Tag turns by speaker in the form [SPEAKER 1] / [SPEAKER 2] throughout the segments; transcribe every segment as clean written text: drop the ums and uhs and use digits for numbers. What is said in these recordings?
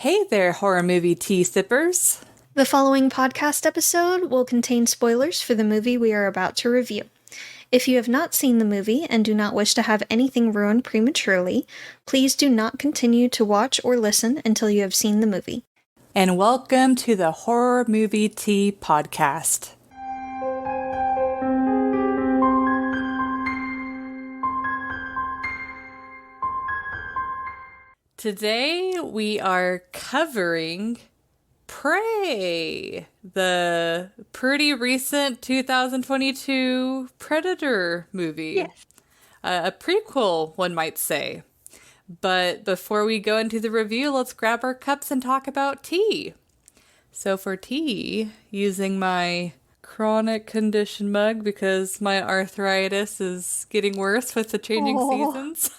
[SPEAKER 1] Hey there, horror movie tea sippers.
[SPEAKER 2] The following podcast episode will contain spoilers for the movie we are about to review. If you have not seen the movie and do not wish to have anything ruined prematurely, please do not continue to watch or listen until you have seen the movie.
[SPEAKER 1] And welcome to the Horror Movie Tea Podcast. Today we are covering Prey, the pretty recent 2022 Predator movie.
[SPEAKER 2] Yes.
[SPEAKER 1] A prequel, one might say. But before we go into the review, let's grab our cups and talk about tea. So for tea, using my chronic condition mug because my arthritis is getting worse with the changing seasons.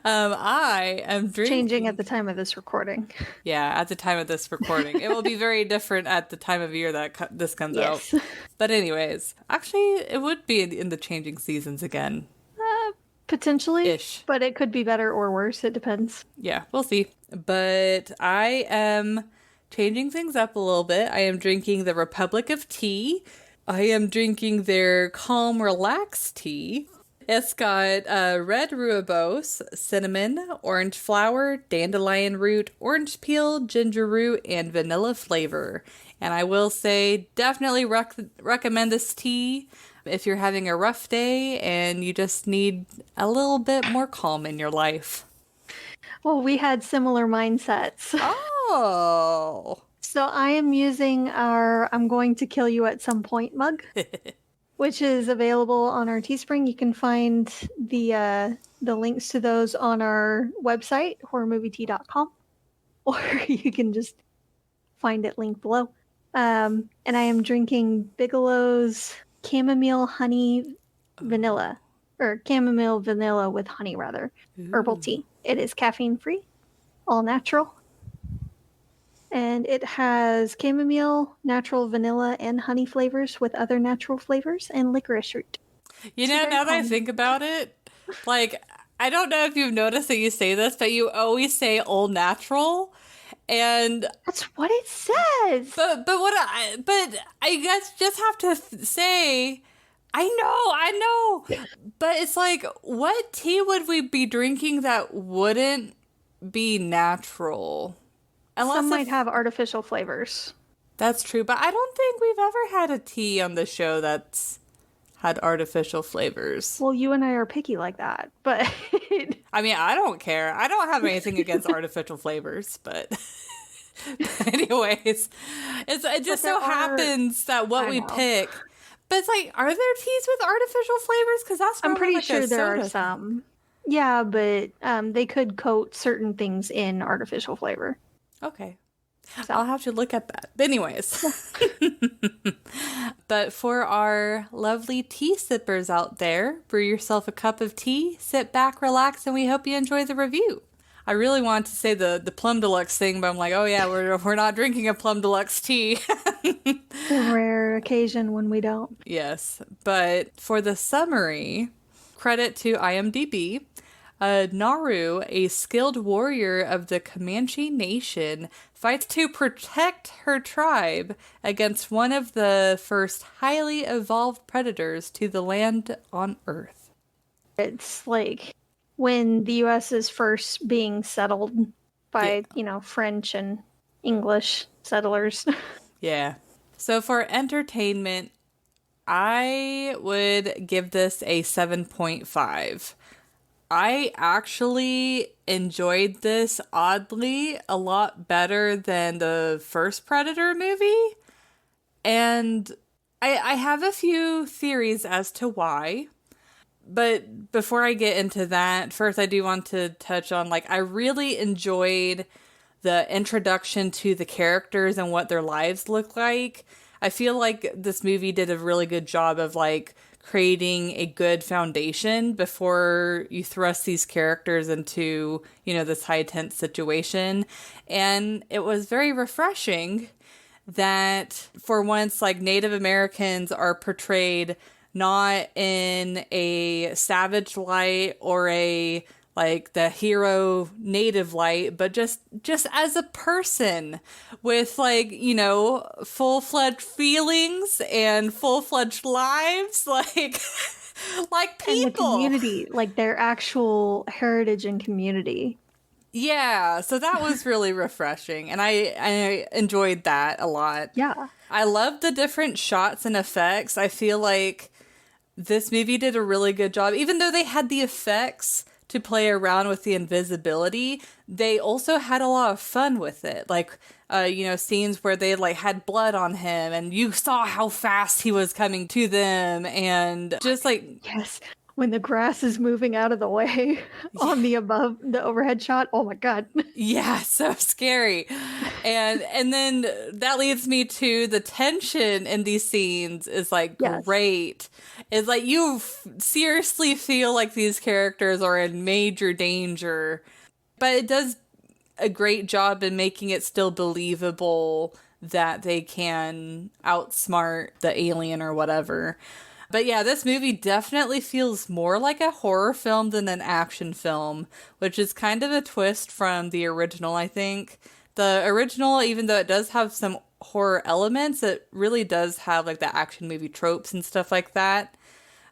[SPEAKER 1] I am drinking...
[SPEAKER 2] Changing at the time of this recording.
[SPEAKER 1] Yeah, at the time of this recording. It will be very different at the time of year that this comes out. But anyways, actually, it would be in the changing seasons again.
[SPEAKER 2] Potentially,
[SPEAKER 1] Ish.
[SPEAKER 2] But it could be better or worse. It depends.
[SPEAKER 1] Yeah, we'll see. But I am changing things up a little bit. I am drinking the Republic of Tea. I am drinking their Calm Relax tea. It's got red rooibos, cinnamon, orange flower, dandelion root, orange peel, ginger root, and vanilla flavor. And I will say, definitely recommend this tea if you're having a rough day and you just need a little bit more calm in your life.
[SPEAKER 2] Well, we had similar mindsets.
[SPEAKER 1] Oh.
[SPEAKER 2] So I am using our I'm going to kill you at some point mug, which is available on our Teespring. You can find the links to those on our website, horrormovietea.com, or you can just find it linked below. And I am drinking Bigelow's chamomile honey vanilla, or chamomile vanilla with honey, rather, herbal tea. It is caffeine free, all natural. And it has chamomile, natural vanilla, and honey flavors with other natural flavors and licorice root.
[SPEAKER 1] You know, now that I think about it, like, I don't know if you've noticed that you say this, but you always say all natural. And
[SPEAKER 2] that's what it says.
[SPEAKER 1] But I guess just have to say, I know. But it's like, what tea would we be drinking that wouldn't be natural?
[SPEAKER 2] Unless some might have artificial flavors.
[SPEAKER 1] That's true, but I don't think we've ever had a tea on the show that's had artificial flavors.
[SPEAKER 2] Well, you and I are picky like that, but...
[SPEAKER 1] I mean, I don't care. I don't have anything against artificial flavors, but... anyways, it just so happens that what we pick... But it's like, are there teas with artificial flavors? Because that's
[SPEAKER 2] I'm pretty sure there are some. Yeah, but they could coat certain things in artificial flavor.
[SPEAKER 1] Okay. So. I'll have to look at that. But anyways. But for our lovely tea sippers out there, brew yourself a cup of tea, sit back, relax, and we hope you enjoy the review. I really wanted to say the Plum Deluxe thing, but I'm like, oh yeah, we're not drinking a Plum Deluxe tea.
[SPEAKER 2] It's a rare occasion when we don't.
[SPEAKER 1] Yes. But for the summary, credit to IMDb. Naru, a skilled warrior of the Comanche Nation, fights to protect her tribe against one of the first highly evolved predators to the land on Earth.
[SPEAKER 2] It's like when the U.S. is first being settled by, French and English settlers.
[SPEAKER 1] Yeah. So for entertainment, I would give this a 7.5. I actually enjoyed this, oddly, a lot better than the first Predator movie. And I have a few theories as to why. But before I get into that, first I do want to touch on, I really enjoyed the introduction to the characters and what their lives look like. I feel like this movie did a really good job of, creating a good foundation before you thrust these characters into, this high tense situation. And it was very refreshing that for once, Native Americans are portrayed not in a savage light or a like the hero native light, but just as a person with like, you know, full-fledged feelings and full-fledged lives, like
[SPEAKER 2] And the
[SPEAKER 1] people.
[SPEAKER 2] community, like their actual heritage and community.
[SPEAKER 1] Yeah, so that was really refreshing, and I enjoyed that a lot.
[SPEAKER 2] Yeah.
[SPEAKER 1] I love the different shots and effects. I feel like this movie did a really good job. Even though they had the effects to play around with the invisibility, they also had a lot of fun with it. Like, you know, scenes where they like had blood on him and you saw how fast he was coming to them, and just like,
[SPEAKER 2] Yes. When the grass is moving out of the way on the overhead shot. Oh my God.
[SPEAKER 1] yeah, so scary. And then that leads me to the tension in these scenes is like
[SPEAKER 2] Yes.
[SPEAKER 1] great. It's like you seriously feel like these characters are in major danger, but it does a great job in making it still believable that they can outsmart the alien or whatever. But yeah, this movie definitely feels more like a horror film than an action film, which is kind of a twist from the original, I think. The original, even though it does have some horror elements, it really does have like the action movie tropes and stuff like that.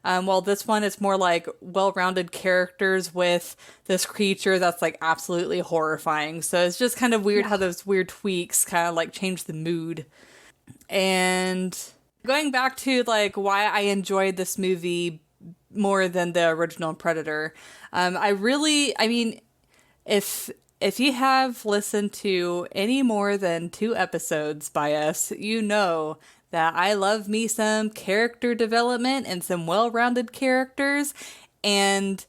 [SPEAKER 1] While this one is more like well-rounded characters with this creature that's like absolutely horrifying. So it's just kind of weird how those weird tweaks kind of like change the mood. And going back to like why I enjoyed this movie more than the original Predator, I mean, if you have listened to any more than 2 episodes by us, you know that I love me some character development and some well-rounded characters. And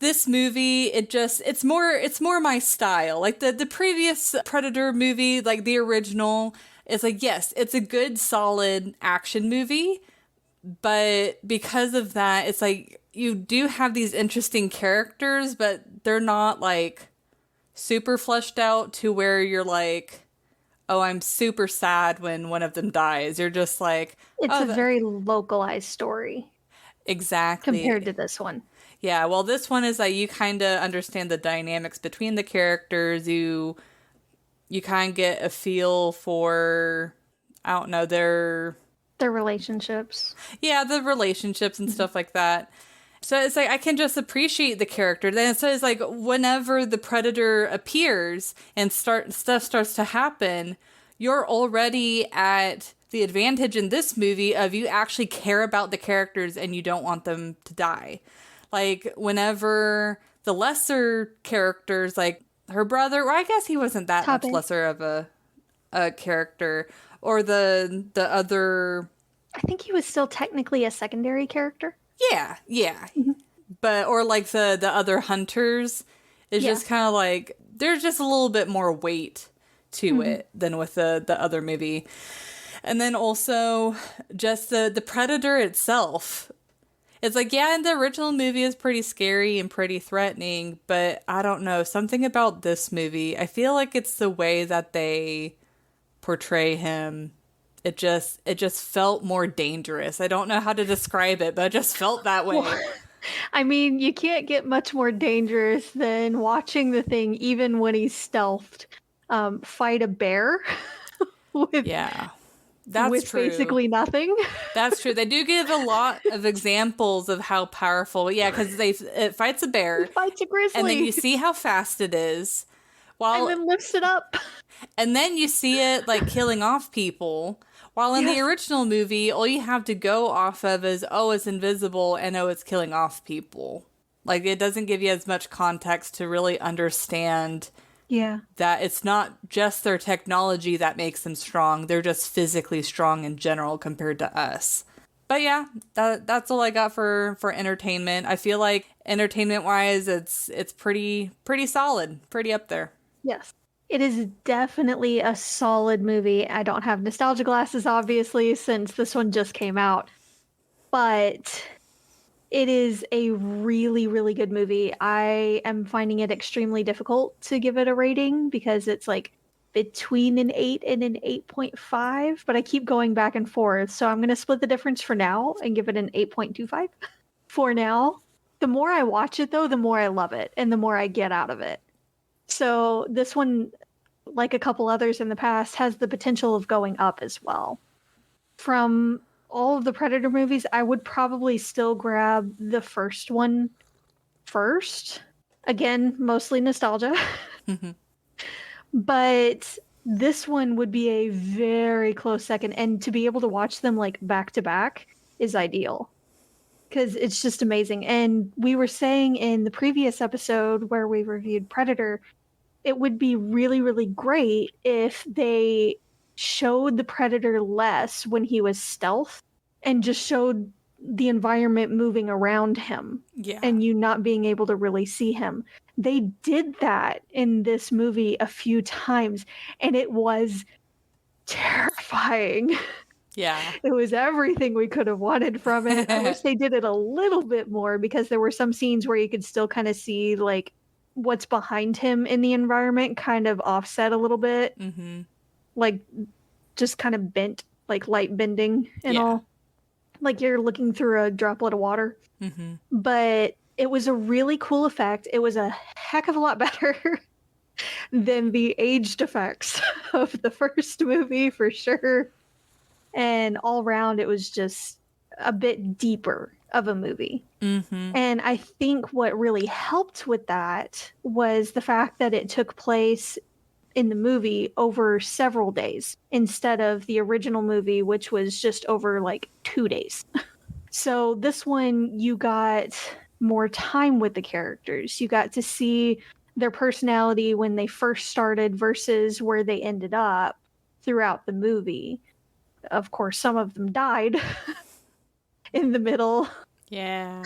[SPEAKER 1] this movie, it's more my style. Like the previous Predator movie, like the original, is like, yes, it's a good solid action movie, but because of that, it's like you do have these interesting characters, but they're not like super fleshed out to where you're like, oh, I'm super sad when one of them dies. You're just like,
[SPEAKER 2] It's
[SPEAKER 1] oh,
[SPEAKER 2] a very localized story compared
[SPEAKER 1] exactly.
[SPEAKER 2] to this one.
[SPEAKER 1] Yeah, well, this one is that you kind of understand the dynamics between the characters. You kind of get a feel for, I don't know,
[SPEAKER 2] Their relationships.
[SPEAKER 1] yeah, the relationships and stuff like that. So it's like I can just appreciate the character. Then so it's like whenever the predator appears and stuff starts to happen, you're already at the advantage in this movie of you actually care about the characters and you don't want them to die. Like whenever the lesser characters, like her brother, or I guess he wasn't that much
[SPEAKER 2] Tabe.
[SPEAKER 1] lesser of a character, or the other.
[SPEAKER 2] I think he was still technically a secondary character.
[SPEAKER 1] Yeah. But or like the other hunters is
[SPEAKER 2] Yeah.
[SPEAKER 1] just kind of like there's just a little bit more weight to it than with the other movie. And then also just the predator itself. It's like, yeah, and the original movie is pretty scary and pretty threatening, but I don't know, something about this movie, I feel like it's the way that they portray him. It just felt more dangerous. I don't know how to describe it, but it just felt that way.
[SPEAKER 2] I mean, you can't get much more dangerous than watching the thing, even when he's stealthed, fight a bear with,
[SPEAKER 1] Yeah. That's
[SPEAKER 2] with
[SPEAKER 1] true.
[SPEAKER 2] basically nothing.
[SPEAKER 1] That's true. They do give a lot of examples of how powerful. Yeah, because it fights a bear,
[SPEAKER 2] Fights a grizzly.
[SPEAKER 1] and then you see how fast it is.
[SPEAKER 2] and then lifts it up.
[SPEAKER 1] And then you see it like killing off people. While in the
[SPEAKER 2] Yes.
[SPEAKER 1] original movie, all you have to go off of is, oh, it's invisible and oh, it's killing off people. Like it doesn't give you as much context to really understand
[SPEAKER 2] Yeah.
[SPEAKER 1] that it's not just their technology that makes them strong. They're just physically strong in general compared to us. But yeah, that's all I got for entertainment. I feel like entertainment wise, it's pretty solid, pretty up there.
[SPEAKER 2] Yes. It is definitely a solid movie. I don't have nostalgia glasses, obviously, since this one just came out. But it is a really, really good movie. I am finding it extremely difficult to give it a rating because it's like between an 8 and an 8.5, but I keep going back and forth. So I'm going to split the difference for now and give it an 8.25 for now. The more I watch it, though, the more I love it and the more I get out of it. So this one, like a couple others in the past, has the potential of going up as well. From all of the Predator movies, I would probably still grab the first one first. Again, mostly nostalgia. But this one would be a very close second. And to be able to watch them like back to back is ideal. Because it's just amazing. And we were saying in the previous episode where we reviewed Predator, it would be really, really great if they showed the Predator less when he was stealth and just showed the environment moving around him and you not being able to really see him. They did that in this movie a few times, and it was terrifying.
[SPEAKER 1] Yeah.
[SPEAKER 2] It was everything we could have wanted from it. I wish they did it a little bit more, because there were some scenes where you could still kind of see like what's behind him in the environment kind of offset a little bit. Like just kind of bent, like light bending and all. Like you're looking through a droplet of water. But it was a really cool effect. It was a heck of a lot better than the aged effects of the first movie, for sure. And all around, it was just a bit deeper of a movie. And I think what really helped with that was the fact that it took place in the movie over several days instead of the original movie, which was just over like 2 days. So this one, you got more time with the characters. You got to see their personality when they first started versus where they ended up throughout the movie. Of course, some of them died in the middle.
[SPEAKER 1] Yeah.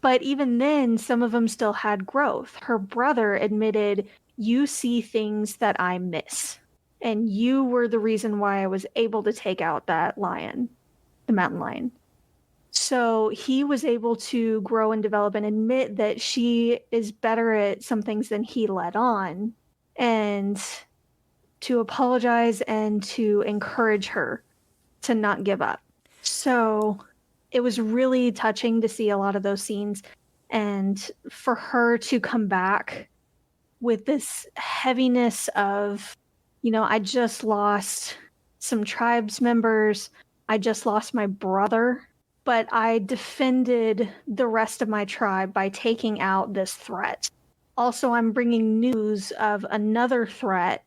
[SPEAKER 2] But even then, some of them still had growth. Her brother admitted, "You see things that I miss. And you were the reason why I was able to take out that lion, the mountain lion." So he was able to grow and develop and admit that she is better at some things than he let on, and to apologize and to encourage her to not give up. So it was really touching to see a lot of those scenes, and for her to come back with this heaviness of, you know, I just lost some tribes members, I just lost my brother, but I defended the rest of my tribe by taking out this threat. Also, I'm bringing news of another threat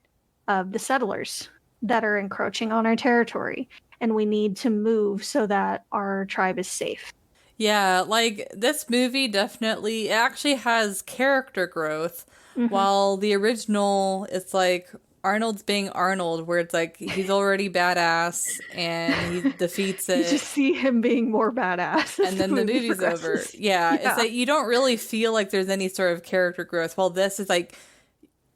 [SPEAKER 2] of the settlers that are encroaching on our territory, and we need to move so that our tribe is safe.
[SPEAKER 1] Yeah, like this movie definitely, it actually has character growth, while the original, it's like Arnold's being Arnold, where it's like he's already badass and he defeats it.
[SPEAKER 2] You just see him being more badass.
[SPEAKER 1] And then the movie's over. Yeah, it's like you don't really feel like there's any sort of character growth. While this is like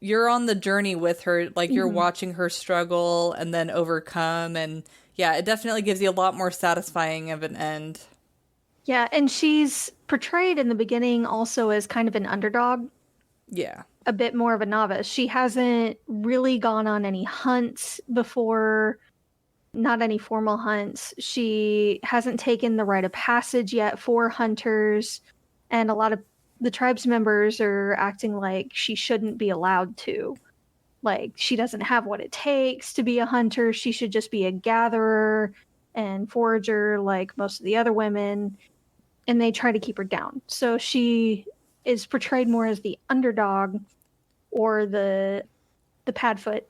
[SPEAKER 1] you're on the journey with her, like you're watching her struggle and then overcome. And yeah, it definitely gives you a lot more satisfying of an end.
[SPEAKER 2] Yeah, and she's portrayed in the beginning also as kind of an underdog.
[SPEAKER 1] Yeah.
[SPEAKER 2] A bit more of a novice. She hasn't really gone on any hunts before, not any formal hunts. She hasn't taken the rite of passage yet for hunters, and a lot of the tribe's members are acting like she shouldn't be allowed to. Like, she doesn't have what it takes to be a hunter. She should just be a gatherer and forager like most of the other women, and they try to keep her down. So she is portrayed more as the underdog or the padfoot.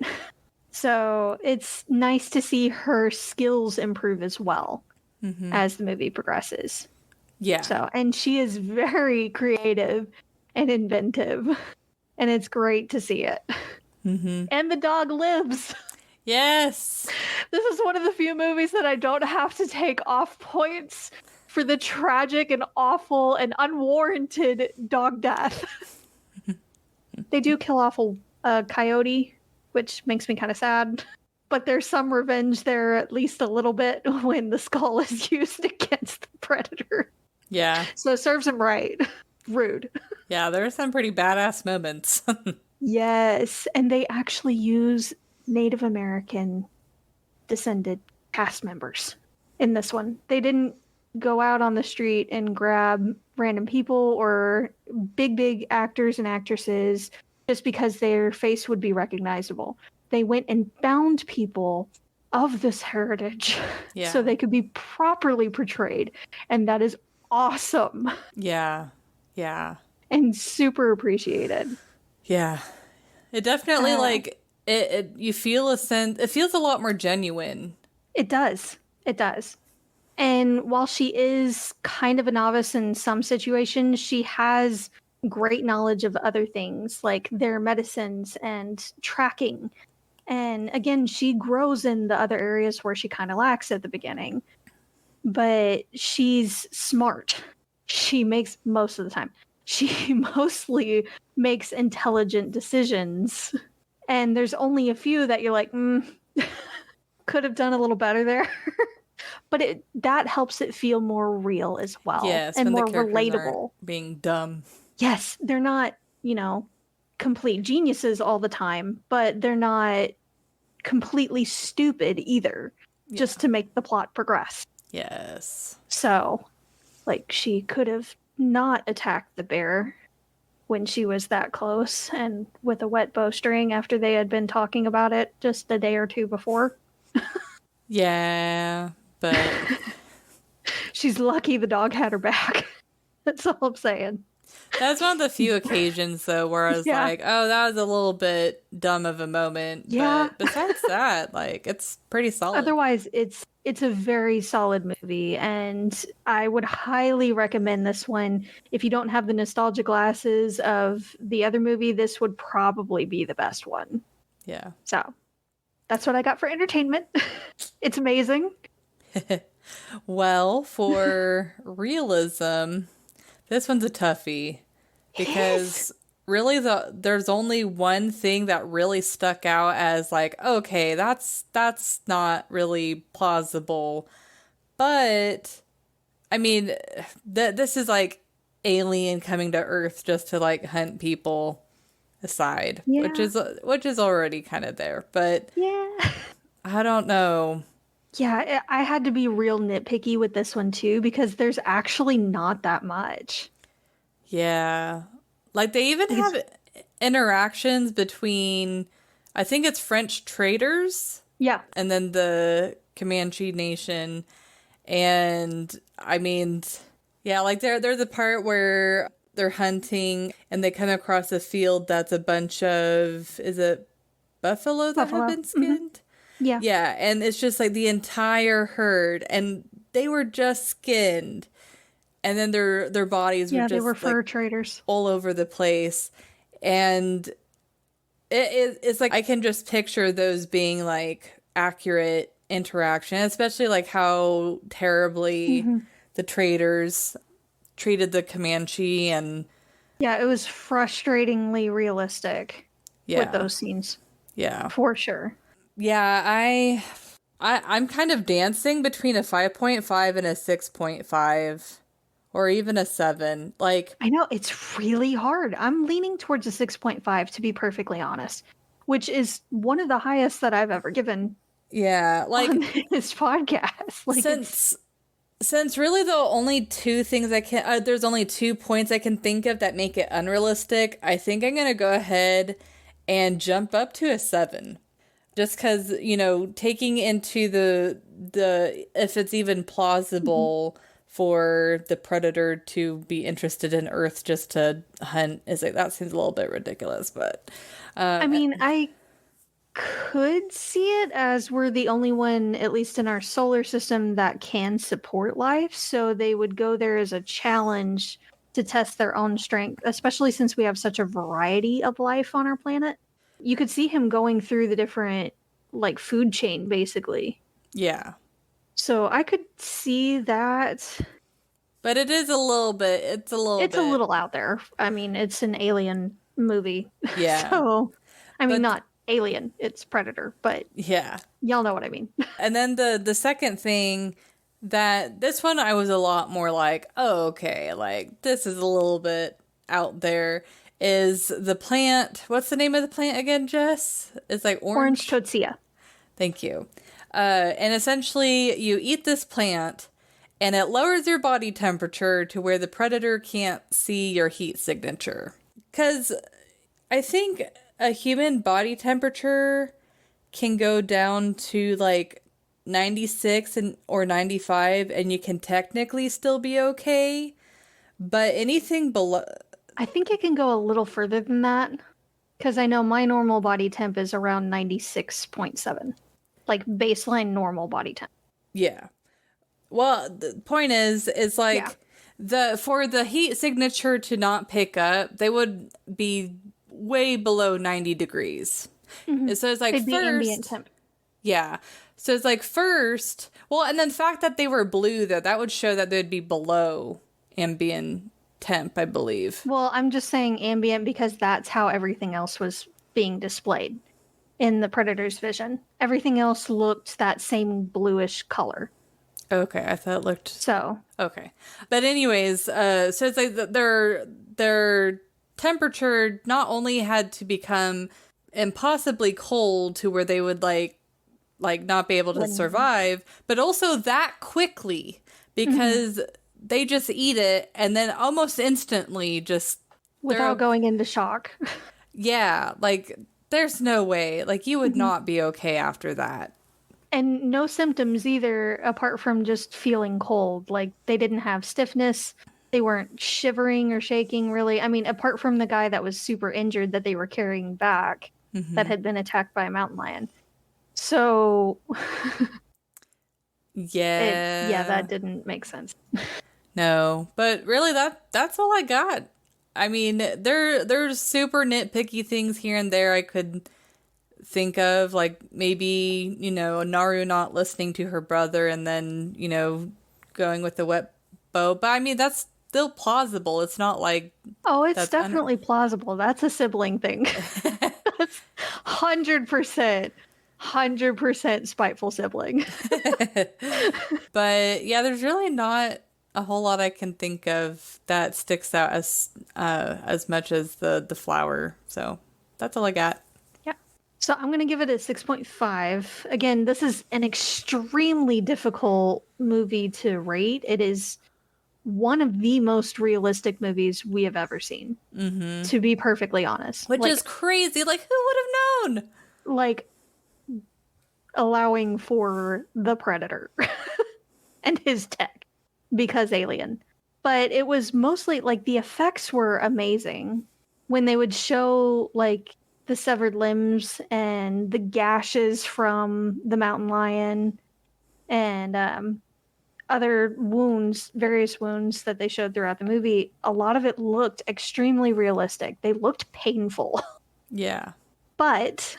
[SPEAKER 2] So it's nice to see her skills improve as well as the movie progresses.
[SPEAKER 1] Yeah.
[SPEAKER 2] So, and she is very creative and inventive, and it's great to see it. And the dog lives.
[SPEAKER 1] Yes.
[SPEAKER 2] This is one of the few movies that I don't have to take off points for the tragic and awful and unwarranted dog death. They do kill off a coyote, which makes me kind of sad. But there's some revenge there, at least a little bit, when the skull is used against the predator.
[SPEAKER 1] Yeah.
[SPEAKER 2] So it serves him right. Rude.
[SPEAKER 1] Yeah, there are some pretty badass moments.
[SPEAKER 2] Yes, and they actually use Native American descended cast members in this one. They didn't go out on the street and grab random people or big actors and actresses just because their face would be recognizable. They went and found people of this heritage so they could be properly portrayed. And that is awesome.
[SPEAKER 1] Yeah. Yeah.
[SPEAKER 2] And super appreciated.
[SPEAKER 1] Yeah. It definitely like it you feel a sense, it feels a lot more genuine.
[SPEAKER 2] It does. It does. And while she is kind of a novice in some situations, she has great knowledge of other things like their medicines and tracking. And again, she grows in the other areas where she kind of lacks at the beginning. But she's smart. She makes most of the time. She mostly makes intelligent decisions. And there's only a few that you're like, could have done a little better there. But that helps it feel more real as well.
[SPEAKER 1] Yes,
[SPEAKER 2] and more
[SPEAKER 1] the characters
[SPEAKER 2] relatable.
[SPEAKER 1] Aren't being dumb.
[SPEAKER 2] Yes, they're not, complete geniuses all the time, but they're not completely stupid either, just to make the plot progress.
[SPEAKER 1] Yes.
[SPEAKER 2] So, like, she could have not attacked the bear when she was that close and with a wet bowstring after they had been talking about it just a day or two before.
[SPEAKER 1] Yeah, but
[SPEAKER 2] she's lucky the dog had her back. That's all I'm saying.
[SPEAKER 1] That's one of the few occasions, though, where I was like, oh, that was a little bit dumb of a moment.
[SPEAKER 2] Yeah.
[SPEAKER 1] But besides that, like, it's pretty solid.
[SPEAKER 2] Otherwise, it's a very solid movie, and I would highly recommend this one. If you don't have the nostalgia glasses of the other movie, this would probably be the best one.
[SPEAKER 1] Yeah.
[SPEAKER 2] So, that's what I got for entertainment. It's amazing.
[SPEAKER 1] Well, for realism, this one's a toughie. Because really there's only one thing that really stuck out as like, okay, that's not really plausible. But I mean, this is like alien coming to Earth just to like hunt people aside, which is already kind of there. But I don't know.
[SPEAKER 2] Yeah, I had to be real nitpicky with this one too because there's actually not that much.
[SPEAKER 1] Yeah. Like they even have interactions between, I think it's French traders.
[SPEAKER 2] Yeah.
[SPEAKER 1] And then the Comanche Nation. And I mean, yeah, like there's a part where they're hunting and they come across a field that's a bunch of, is it buffalo that have been skinned?
[SPEAKER 2] Mm-hmm. Yeah.
[SPEAKER 1] Yeah. And it's just like the entire herd and they were just skinned. And then their bodies were just
[SPEAKER 2] they were fur traders
[SPEAKER 1] all over the place. And it's like I can just picture those being like accurate interaction, especially like how terribly the traders treated the Comanche. And
[SPEAKER 2] yeah, it was frustratingly realistic with those scenes.
[SPEAKER 1] Yeah.
[SPEAKER 2] For sure.
[SPEAKER 1] Yeah, I'm kind of dancing between a 5.5 and a 6.5. Or even a 7. Like,
[SPEAKER 2] I know, it's really hard. I'm leaning towards a 6.5, to be perfectly honest, which is one of the highest that I've ever given.
[SPEAKER 1] Yeah, like
[SPEAKER 2] on this podcast. Like
[SPEAKER 1] since really the only two things I can, there's only 2 points I can think of that make it unrealistic. I think I'm gonna go ahead and jump up to a 7, just because taking into the if it's even plausible. For the predator to be interested in Earth just to hunt is like, that seems a little bit ridiculous, but
[SPEAKER 2] I mean, I could see it as we're the only one, at least in our solar system, that can support life, so they would go there as a challenge to test their own strength, especially since we have such a variety of life on our planet. You could see him going through the different like food chain basically.
[SPEAKER 1] Yeah.
[SPEAKER 2] So I could see that.
[SPEAKER 1] But it is a little bit, it's a little
[SPEAKER 2] out there. I mean, it's an alien movie.
[SPEAKER 1] Yeah.
[SPEAKER 2] So, I mean, not alien, it's Predator, but
[SPEAKER 1] yeah.
[SPEAKER 2] Y'all know what I mean.
[SPEAKER 1] And then the second thing that this one I was a lot more like, oh, okay, like this is a little bit out there is the plant. What's the name of the plant again, Jess? It's like
[SPEAKER 2] orange Totsia.
[SPEAKER 1] Thank you. And essentially, you eat this plant, and it lowers your body temperature to where the predator can't see your heat signature. Because I think a human body temperature can go down to like 96 or 95 and you can technically still be okay. But anything below...
[SPEAKER 2] I think it can go a little further than that. Because I know my normal body temp is around 96.7. Like baseline normal body temp.
[SPEAKER 1] Yeah. Well, the point is like for the heat signature to not pick up, they would be way below 90 degrees. Mm-hmm. So it's like
[SPEAKER 2] They'd be ambient temp.
[SPEAKER 1] Yeah. So it's like first, well, and then the fact that they were blue though, that would show that they'd be below ambient temp, I believe.
[SPEAKER 2] Well, I'm just saying ambient because that's how everything else was being displayed in the predator's vision. Everything else looked that same bluish color.
[SPEAKER 1] Okay, I thought it looked...
[SPEAKER 2] So.
[SPEAKER 1] Okay. But anyways, so it's like their temperature not only had to become impossibly cold to where they would like not be able to survive, but also that quickly because they just eat it and then almost instantly just...
[SPEAKER 2] Without going into shock.
[SPEAKER 1] Yeah, like there's no way. Like you would not be okay after that.
[SPEAKER 2] And no symptoms either, apart from just feeling cold. Like, they didn't have stiffness. They weren't shivering or shaking, really. I mean, apart from the guy that was super injured that they were carrying back that had been attacked by a mountain lion. So...
[SPEAKER 1] yeah,
[SPEAKER 2] that didn't make sense.
[SPEAKER 1] No, but really that's all I got. I mean, there's super nitpicky things here and there I could think of, like maybe, Naru not listening to her brother and then, going with the wet bow. But I mean, that's still plausible. It's not like...
[SPEAKER 2] Oh, it's definitely plausible. That's a sibling thing. That's 100%. 100% spiteful sibling.
[SPEAKER 1] But yeah, there's really not a whole lot I can think of that sticks out as much as the flower. So that's all I got.
[SPEAKER 2] Yeah. So I'm going to give it a 6.5. Again, this is an extremely difficult movie to rate. It is one of the most realistic movies we have ever seen, to be perfectly honest.
[SPEAKER 1] Which is crazy. Like, who would have known?
[SPEAKER 2] Like, allowing for the Predator and his tech because alien. But it was mostly like the effects were amazing when they would show like the severed limbs and the gashes from the mountain lion and other wounds, various wounds that they showed throughout the movie. A lot of it looked extremely realistic. They looked painful.
[SPEAKER 1] Yeah.
[SPEAKER 2] But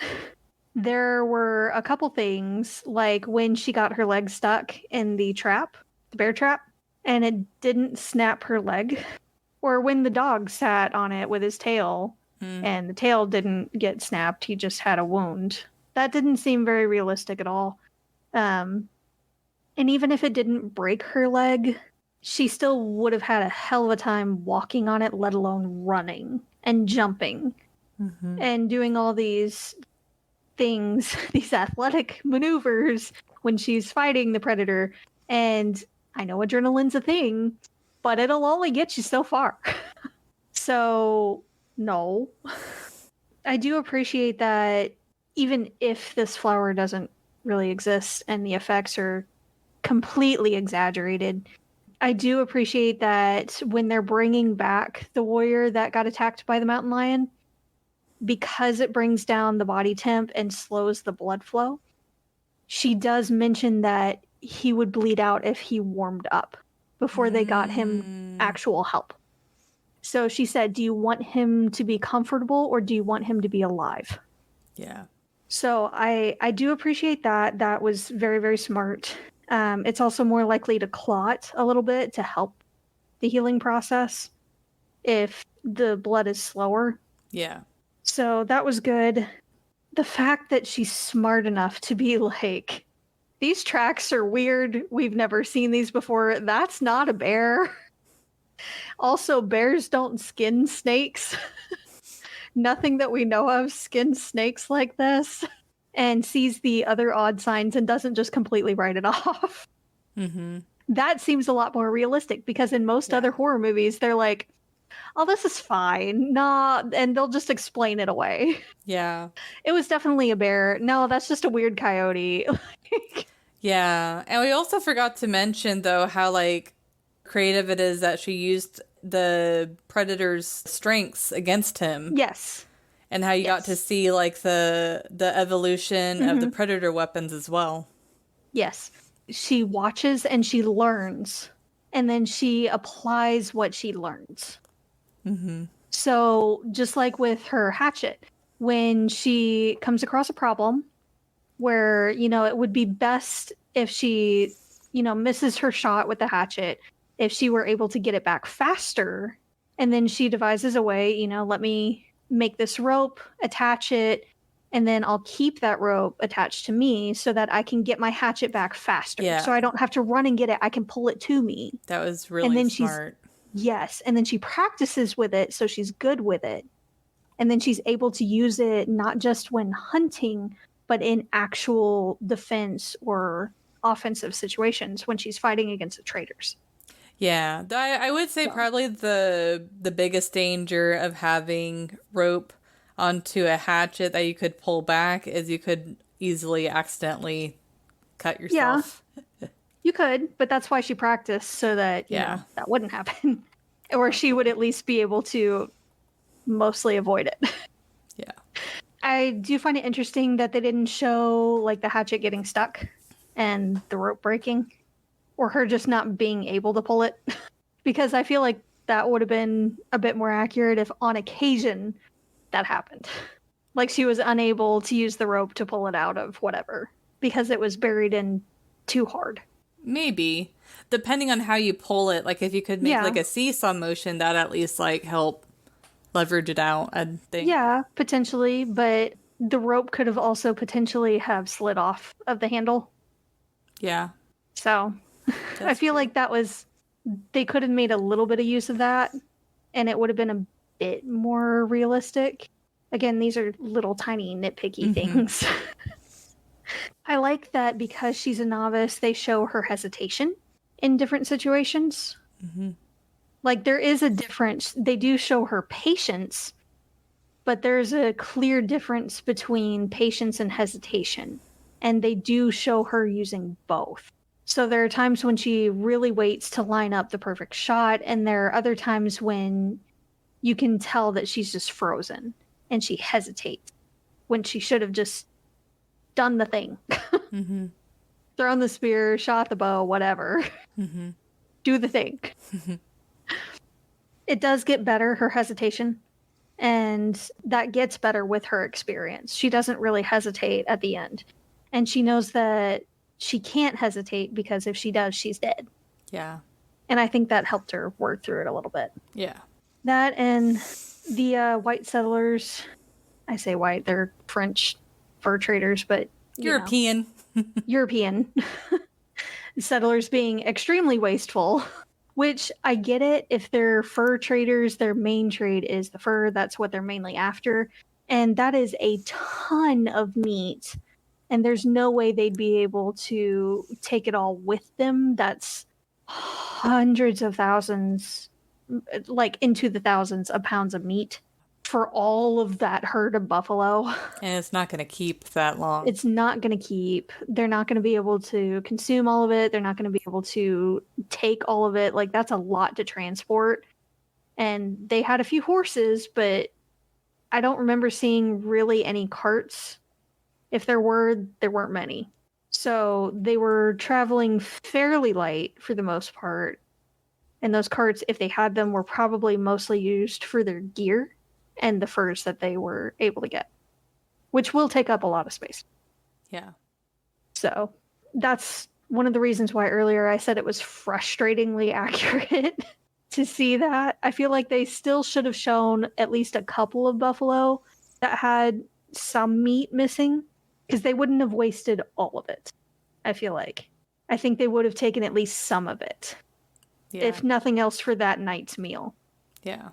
[SPEAKER 2] there were a couple things, like when she got her leg stuck in the trap, the bear trap, and it didn't snap her leg. Or when the dog sat on it with his tail, and the tail didn't get snapped, he just had a wound. That didn't seem very realistic at all. And even if it didn't break her leg, she still would have had a hell of a time walking on it, let alone running and jumping and doing all these things, these athletic maneuvers when she's fighting the predator. And I know adrenaline's a thing, but it'll only get you so far. So, no. I do appreciate that even if this flower doesn't really exist and the effects are completely exaggerated, I do appreciate that when they're bringing back the warrior that got attacked by the mountain lion, because it brings down the body temp and slows the blood flow, she does mention that he would bleed out if he warmed up before they got him actual help. So she said, do you want him to be comfortable or do you want him to be alive?
[SPEAKER 1] Yeah.
[SPEAKER 2] So I do appreciate that. That was very, very smart. It's also more likely to clot a little bit to help the healing process if the blood is slower.
[SPEAKER 1] Yeah.
[SPEAKER 2] So that was good. The fact that she's smart enough to be like, these tracks are weird. We've never seen these before. That's not a bear. Also, bears don't skin snakes. Nothing that we know of skins snakes like this. And sees the other odd signs and doesn't just completely write it off. That seems a lot more realistic because in most other horror movies, they're like, oh, this is fine. Nah, and they'll just explain it away.
[SPEAKER 1] Yeah.
[SPEAKER 2] It was definitely a bear. No, that's just a weird coyote.
[SPEAKER 1] Yeah. And we also forgot to mention, though, how, like, creative it is that she used the predator's strengths against him.
[SPEAKER 2] Yes.
[SPEAKER 1] And how you got to see, like, the evolution of the
[SPEAKER 2] Mhm.
[SPEAKER 1] predator weapons as well.
[SPEAKER 2] Yes. She watches and she learns, and then she applies what she learns.
[SPEAKER 1] Mm-hmm.
[SPEAKER 2] So, just like with her hatchet, when she comes across a problem where, it would be best if she, misses her shot with the hatchet, if she were able to get it back faster, and then she devises a way, let me make this rope, attach it, and then I'll keep that rope attached to me so that I can get my hatchet back faster.
[SPEAKER 1] Yeah.
[SPEAKER 2] So I don't have to run and get it. I can pull it to me.
[SPEAKER 1] That was
[SPEAKER 2] And
[SPEAKER 1] really
[SPEAKER 2] then
[SPEAKER 1] smart.
[SPEAKER 2] Yes. And then she practices with it. So she's good with it. And then she's able to use it not just when hunting, but in actual defense or offensive situations when she's fighting against the traitors.
[SPEAKER 1] Yeah. I would say probably the biggest danger of having rope onto a hatchet that you could pull back is you could easily accidentally cut yourself.
[SPEAKER 2] Yeah, you could, but that's why she practiced so that, that wouldn't happen. Or she would at least be able to mostly avoid it.
[SPEAKER 1] Yeah.
[SPEAKER 2] I do find it interesting that they didn't show like the hatchet getting stuck and the rope breaking or her just not being able to pull it because I feel like that would have been a bit more accurate if on occasion that happened. Like she was unable to use the rope to pull it out of whatever because it was buried in too hard.
[SPEAKER 1] Maybe. Depending on how you pull it, like if you could make like a seesaw motion, that at least like help leverage it out, I think.
[SPEAKER 2] Yeah, potentially, but the rope could have also potentially have slid off of the handle.
[SPEAKER 1] Yeah.
[SPEAKER 2] So I feel like they could have made a little bit of use of that and it would have been a bit more realistic. Again, these are little tiny nitpicky things. I like that because she's a novice, they show her hesitation in different situations. Like there is a difference. They do show her patience, but there's a clear difference between patience and hesitation. And they do show her using both. So there are times when she really waits to line up the perfect shot, and there are other times when you can tell that she's just frozen and she hesitates when she should have just done the thing. Thrown the spear, shot the bow, whatever. Do the thing. It does get better, her hesitation, and that gets better with her experience. She doesn't really hesitate at the end. And she knows that she can't hesitate because if she does, she's dead.
[SPEAKER 1] Yeah.
[SPEAKER 2] And I think that helped her work through it a little bit.
[SPEAKER 1] Yeah.
[SPEAKER 2] That and the white settlers, I say white, they're French fur traders, but
[SPEAKER 1] European.
[SPEAKER 2] European settlers being extremely wasteful, which I get it. If they're fur traders, their main trade is the fur. That's what they're mainly after. And that is a ton of meat. And there's no way they'd be able to take it all with them. That's hundreds of thousands, like into the thousands of pounds of meat for all of that herd of buffalo.
[SPEAKER 1] And it's not going to keep that long.
[SPEAKER 2] It's not going to keep. They're not going to be able to consume all of it. They're not going to be able to take all of it. Like, that's a lot to transport. And they had a few horses, but I don't remember seeing really any carts. If there were, there weren't many. So they were traveling fairly light for the most part. And those carts, if they had them, were probably mostly used for their gear and the furs that they were able to get, which will take up a lot of space.
[SPEAKER 1] Yeah.
[SPEAKER 2] So that's one of the reasons why earlier I said it was frustratingly accurate to see that. I feel like they still should have shown at least a couple of buffalo that had some meat missing, because they wouldn't have wasted all of it, I feel like. I think they would have taken at least some of it, if nothing else for that night's meal.
[SPEAKER 1] Yeah.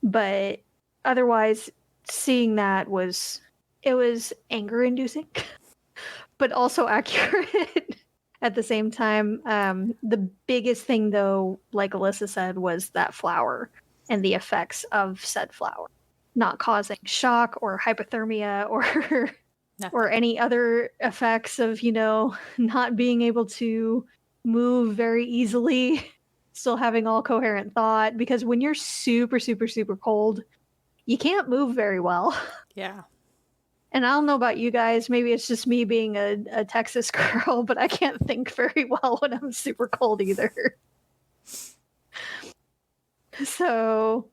[SPEAKER 2] But otherwise, seeing that was anger-inducing, but also accurate. at the same time. The biggest thing, though, like Alyssa said, was that flower and the effects of said flower not causing shock or hypothermia or or any other effects of, not being able to move very easily, still having all coherent thought. Because when you're super, super, super cold, you can't move very well.
[SPEAKER 1] Yeah.
[SPEAKER 2] And I don't know about you guys, maybe it's just me being a Texas girl, but I can't think very well when I'm super cold either. So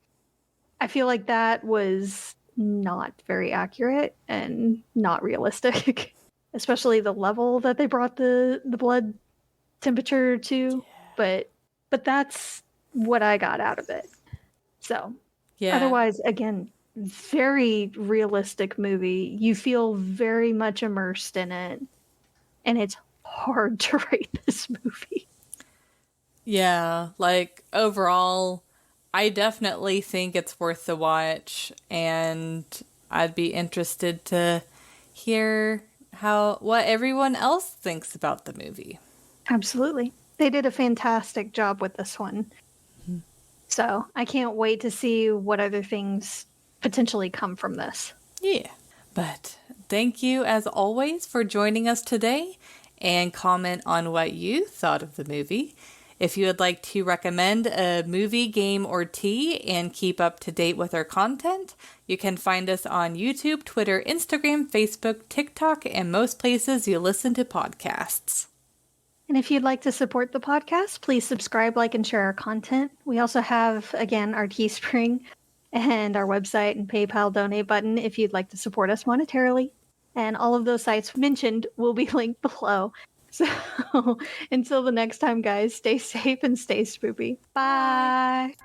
[SPEAKER 2] I feel like that was not very accurate and not realistic, especially the level that they brought the blood temperature to. But that's what I got out of it. So otherwise, again, very realistic movie. You feel very much immersed in it, and it's hard to rate this movie.
[SPEAKER 1] Yeah, like overall, I definitely think it's worth the watch, and I'd be interested to hear what everyone else thinks about the movie.
[SPEAKER 2] Absolutely. They did a fantastic job with this one. Mm-hmm. So I can't wait to see what other things potentially come from this.
[SPEAKER 1] Yeah. But thank you, as always, for joining us today, and comment on what you thought of the movie. If you would like to recommend a movie, game, or tea and keep up to date with our content, you can find us on YouTube, Twitter, Instagram, Facebook, TikTok, and most places you listen to podcasts.
[SPEAKER 2] And if you'd like to support the podcast, please subscribe, like, and share our content. We also have, again, our Teespring and our website and PayPal donate button if you'd like to support us monetarily. And all of those sites mentioned will be linked below. So until the next time, guys, stay safe and stay spoopy. Bye.